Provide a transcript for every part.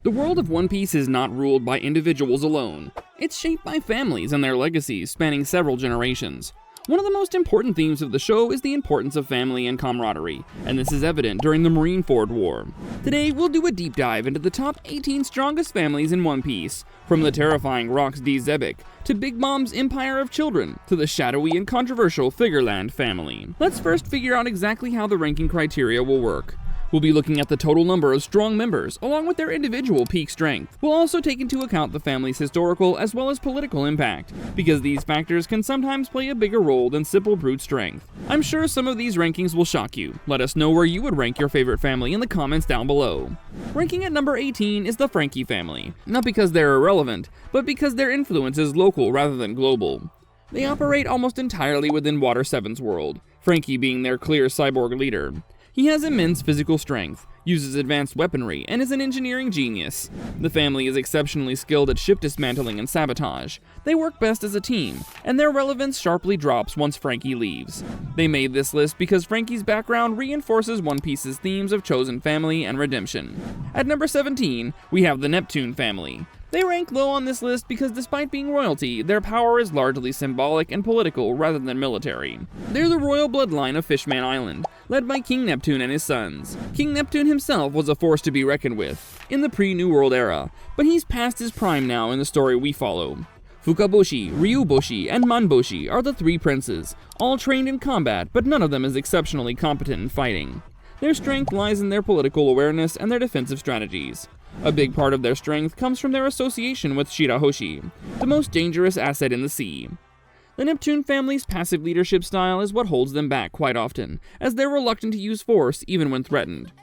The world of One Piece is not ruled by individuals alone. It's shaped by families and their legacies spanning several generations. One of the most important themes of the show is the importance of family and camaraderie, and this is evident during the Marineford War. Today, we'll do a deep dive into the top 18 strongest families in One Piece, from the terrifying Rocks D. Xebec, to Big Mom's Empire of Children, to the shadowy and controversial Figurland Family. Let's first figure out exactly how the ranking criteria will work. We'll be looking at the total number of strong members, along with their individual peak strength. We'll also take into account the family's historical as well as political impact, because these factors can sometimes play a bigger role than simple brute strength. I'm sure some of these rankings will shock you. Let us know where you would rank your favorite family in the comments down below. Ranking at number 18 is the Frankie Family, not because they're irrelevant, but because their influence is local rather than global. They operate almost entirely within Water 7's world, Frankie being their clear cyborg leader. He has immense physical strength, uses advanced weaponry, and is an engineering genius. The family is exceptionally skilled at ship dismantling and sabotage. They work best as a team, and their relevance sharply drops once Frankie leaves. They made this list because Frankie's background reinforces One Piece's themes of chosen family and redemption. At number 17, we have the Neptune Family. They rank low on this list because despite being royalty, their power is largely symbolic and political rather than military. They're the royal bloodline of Fishman Island, led by King Neptune and his sons. King Neptune himself was a force to be reckoned with in the pre-New World era, but he's past his prime now in the story we follow. Fukaboshi, Ryuboshi, and Manboshi are the three princes, all trained in combat, but none of them is exceptionally competent in fighting. Their strength lies in their political awareness and their defensive strategies. A big part of their strength comes from their association with Shirahoshi, the most dangerous asset in the sea. The Neptune family's passive leadership style is what holds them back quite often, as they're reluctant to use force even when threatened.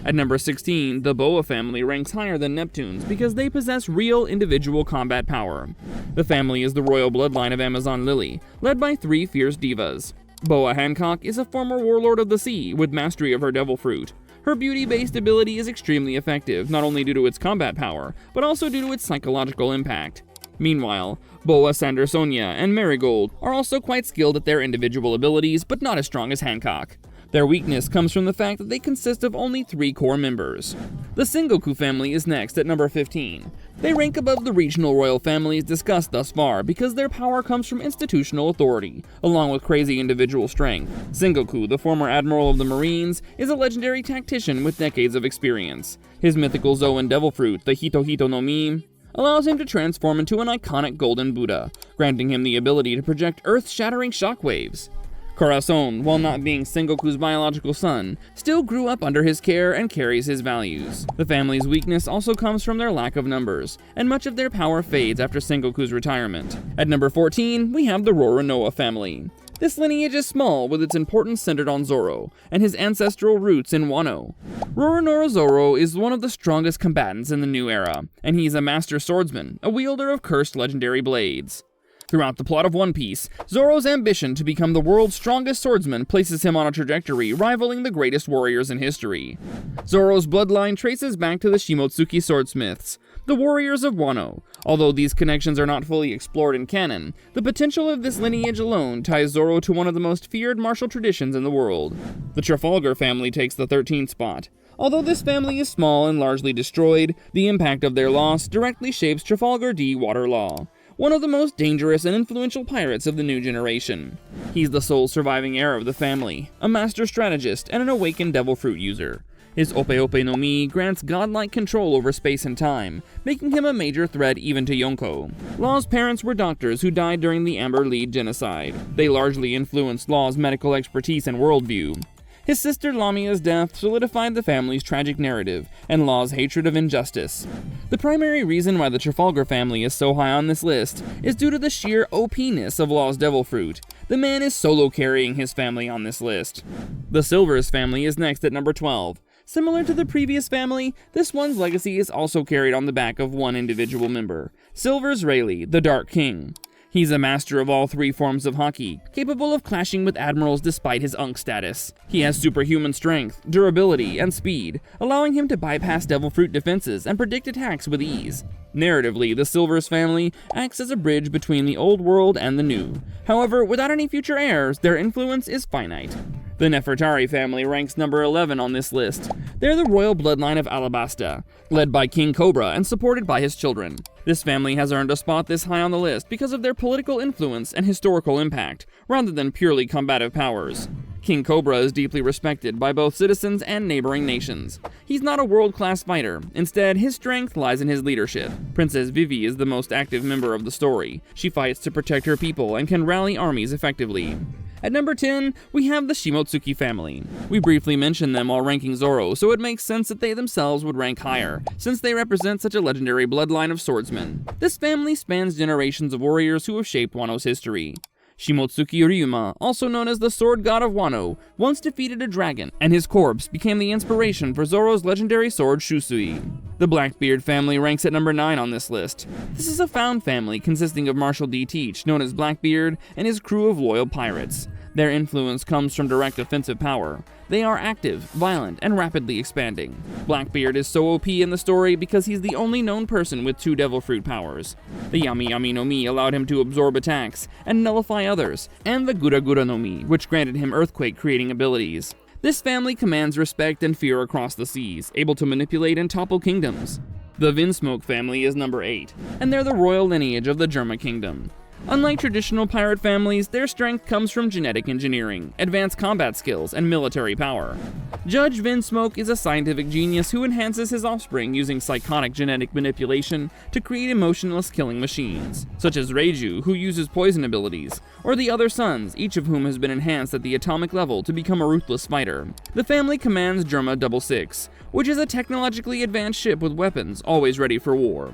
At number 16, the Boa family ranks higher than Neptune's because they possess real individual combat power. The family is the royal bloodline of Amazon Lily, led by three fierce divas. Boa Hancock is a former warlord of the sea with mastery of her devil fruit. Her beauty-based ability is extremely effective, not only due to its combat power, but also due to its psychological impact. Meanwhile, Boa Sandersonia and Marigold are also quite skilled at their individual abilities, but not as strong as Hancock. Their weakness comes from the fact that they consist of only 3 core members. The Singoku family is next at number 15. They rank above the regional royal families discussed thus far because their power comes from institutional authority, along with crazy individual strength. Singoku, the former admiral of the Marines, is a legendary tactician with decades of experience. His mythical Zoan devil fruit, the Hito no Mi, allows him to transform into an iconic golden Buddha, granting him the ability to project earth-shattering shockwaves. Corazon, while not being Sengoku's biological son, still grew up under his care and carries his values. The family's weakness also comes from their lack of numbers, and much of their power fades after Sengoku's retirement. At number 14, we have the Roronoa family. This lineage is small, with its importance centered on Zoro, and his ancestral roots in Wano. Roronoa Zoro is one of the strongest combatants in the new era, and he's a master swordsman, a wielder of cursed legendary blades. Throughout the plot of One Piece, Zoro's ambition to become the world's strongest swordsman places him on a trajectory rivaling the greatest warriors in history. Zoro's bloodline traces back to the Shimotuki swordsmiths, the warriors of Wano. Although these connections are not fully explored in canon, the potential of this lineage alone ties Zoro to one of the most feared martial traditions in the world. The Trafalgar family takes the 13th spot. Although this family is small and largely destroyed, the impact of their loss directly shapes Trafalgar D. Water Law, one of the most dangerous and influential pirates of the new generation. He's the sole surviving heir of the family, a master strategist and an awakened devil fruit user. His Ope Ope no Mi grants godlike control over space and time, making him a major threat even to Yonko. Law's parents were doctors who died during the Amber Lead genocide. They largely influenced Law's medical expertise and worldview. His sister Lamia's death solidified the family's tragic narrative and Law's hatred of injustice. The primary reason why the Trafalgar family is so high on this list is due to the sheer OP-ness of Law's devil fruit. The man is solo carrying his family on this list. The Silvers family is next at number 12. Similar to the previous family, this one's legacy is also carried on the back of one individual member, Silvers Rayleigh, the Dark King. He's a master of all 3 forms of hockey, capable of clashing with admirals despite his Unk status. He has superhuman strength, durability, and speed, allowing him to bypass devil fruit defenses and predict attacks with ease. Narratively, the Silvers family acts as a bridge between the old world and the new. However, without any future heirs, their influence is finite. The Nefertari family ranks number 11 on this list. They're the royal bloodline of Alabasta, led by King Cobra and supported by his children. This family has earned a spot this high on the list because of their political influence and historical impact, rather than purely combative powers. King Cobra is deeply respected by both citizens and neighboring nations. He's not a world-class fighter. Instead, his strength lies in his leadership. Princess Vivi is the most active member of the story. She fights to protect her people and can rally armies effectively. At number 10, we have the Shimotuki family. We briefly mentioned them while ranking Zoro, so it makes sense that they themselves would rank higher, since they represent such a legendary bloodline of swordsmen. This family spans generations of warriors who have shaped Wano's history. Shimotsuki Ryuma, also known as the Sword God of Wano, once defeated a dragon, and his corpse became the inspiration for Zoro's legendary sword Shusui. The Blackbeard family ranks at number 9 on this list. This is a found family consisting of Marshal D. Teach, known as Blackbeard, and his crew of loyal pirates. Their influence comes from direct offensive power. They are active, violent, and rapidly expanding. Blackbeard is so OP in the story because he's the only known person with 2 Devil Fruit powers. The Yami Yami no Mi allowed him to absorb attacks and nullify others, and the Gura Gura no Mi, which granted him earthquake-creating abilities. This family commands respect and fear across the seas, able to manipulate and topple kingdoms. The Vinsmoke family is number 8, and they're the royal lineage of the Germa Kingdom. Unlike traditional pirate families, their strength comes from genetic engineering, advanced combat skills, and military power. Judge Vinsmoke is a scientific genius who enhances his offspring using psychotic genetic manipulation to create emotionless killing machines, such as Reiju, who uses poison abilities, or the other sons, each of whom has been enhanced at the atomic level to become a ruthless fighter. The family commands Germa 66, which is a technologically advanced ship with weapons, always ready for war.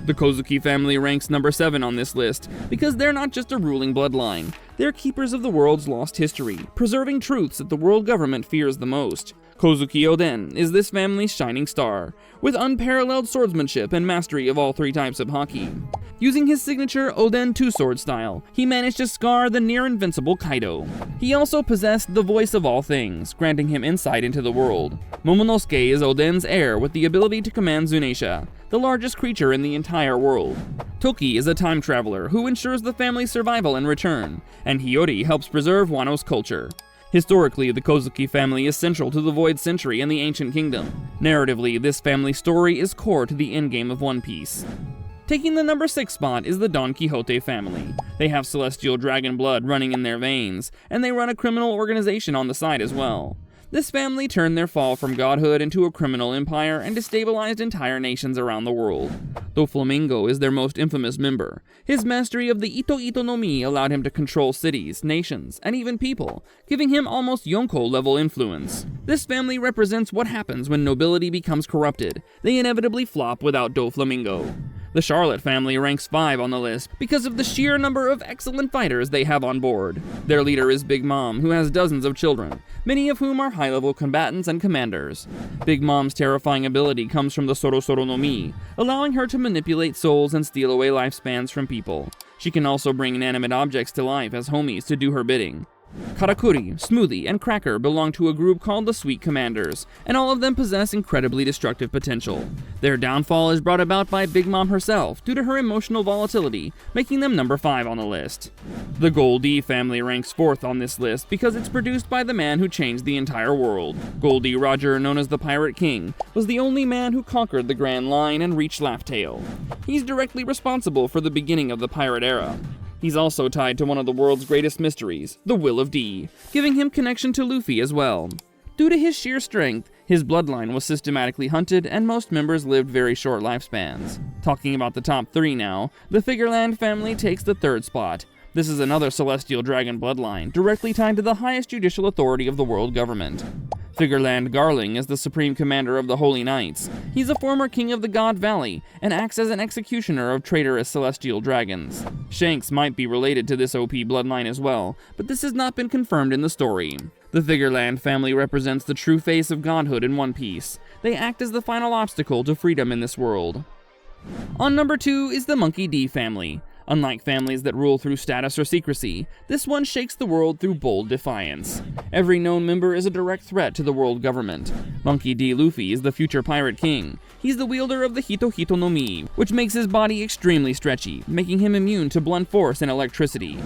The Kozuki family ranks number 7 on this list because they're not just a ruling bloodline. They're keepers of the world's lost history, preserving truths that the world government fears the most. Kozuki Oden is this family's shining star, with unparalleled swordsmanship and mastery of all 3 types of haki. Using his signature Oden two-sword style, he managed to scar the near-invincible Kaido. He also possessed the voice of all things, granting him insight into the world. Momonosuke is Oden's heir with the ability to command Zunisha, the largest creature in the entire world. Toki is a time traveler who ensures the family's survival and return, and Hiyori helps preserve Wano's culture. Historically, the Kozuki family is central to the Void Century and the Ancient Kingdom. Narratively, this family story is core to the endgame of One Piece. Taking the number 6 spot is the Don Quixote family. They have celestial dragon blood running in their veins, and they run a criminal organization on the side as well. This family turned their fall from godhood into a criminal empire and destabilized entire nations around the world. Doflamingo is their most infamous member. His mastery of the Ito Ito no Mi allowed him to control cities, nations, and even people, giving him almost Yonko-level influence. This family represents what happens when nobility becomes corrupted. They inevitably flop without Doflamingo. The Charlotte family ranks 5 on the list because of the sheer number of excellent fighters they have on board. Their leader is Big Mom, who has dozens of children, many of whom are high-level combatants and commanders. Big Mom's terrifying ability comes from the Soro Soro no Mi, allowing her to manipulate souls and steal away lifespans from people. She can also bring inanimate objects to life as homies to do her bidding. Karakuri, Smoothie, and Cracker belong to a group called the Sweet Commanders, and all of them possess incredibly destructive potential. Their downfall is brought about by Big Mom herself due to her emotional volatility, making them number 5 on the list. The Goldie family ranks 4th on this list because it's produced by the man who changed the entire world. Goldie Roger, known as the Pirate King, was the only man who conquered the Grand Line and reached Laugh Tale. He's directly responsible for the beginning of the pirate era. He's also tied to one of the world's greatest mysteries, the Will of D, giving him connection to Luffy as well. Due to his sheer strength, his bloodline was systematically hunted and most members lived very short lifespans. Talking about the top 3 now, the Figarland family takes the 3rd spot. This is another celestial dragon bloodline, directly tied to the highest judicial authority of the world government. Figarland Garling is the supreme commander of the Holy Knights. He's a former king of the God Valley, and acts as an executioner of traitorous celestial dragons. Shanks might be related to this OP bloodline as well, but this has not been confirmed in the story. The Figarland family represents the true face of godhood in One Piece. They act as the final obstacle to freedom in this world. On number 2 is the Monkey D family. Unlike families that rule through status or secrecy, this one shakes the world through bold defiance. Every known member is a direct threat to the world government. Monkey D. Luffy is the future pirate king. He's the wielder of the Hito Hito no Mi, which makes his body extremely stretchy, making him immune to blunt force and electricity.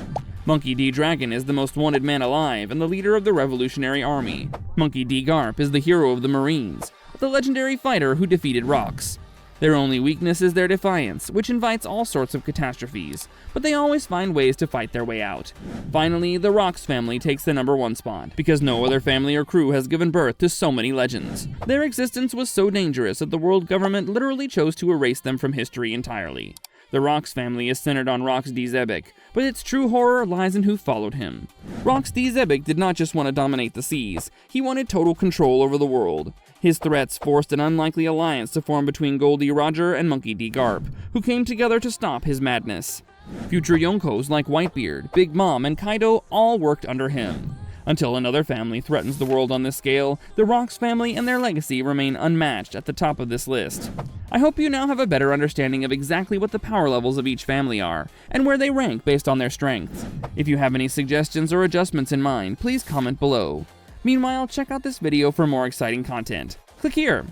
Monkey D. Dragon is the most wanted man alive and the leader of the Revolutionary Army. Monkey D. Garp is the hero of the Marines, the legendary fighter who defeated Rox. Their only weakness is their defiance, which invites all sorts of catastrophes, but they always find ways to fight their way out. Finally, the Rox family takes the #1 spot, because no other family or crew has given birth to so many legends. Their existence was so dangerous that the world government literally chose to erase them from history entirely. The Rox family is centered on Rox D. Xebec, but its true horror lies in who followed him. Rox D. Xebec did not just want to dominate the seas, he wanted total control over the world. His threats forced an unlikely alliance to form between Goldie Roger and Monkey D. Garp, who came together to stop his madness. Future Yonkos like Whitebeard, Big Mom, and Kaido all worked under him. Until another family threatens the world on this scale, the Rox family and their legacy remain unmatched at the top of this list. I hope you now have a better understanding of exactly what the power levels of each family are, and where they rank based on their strengths. If you have any suggestions or adjustments in mind, please comment below. Meanwhile, check out this video for more exciting content. Click here.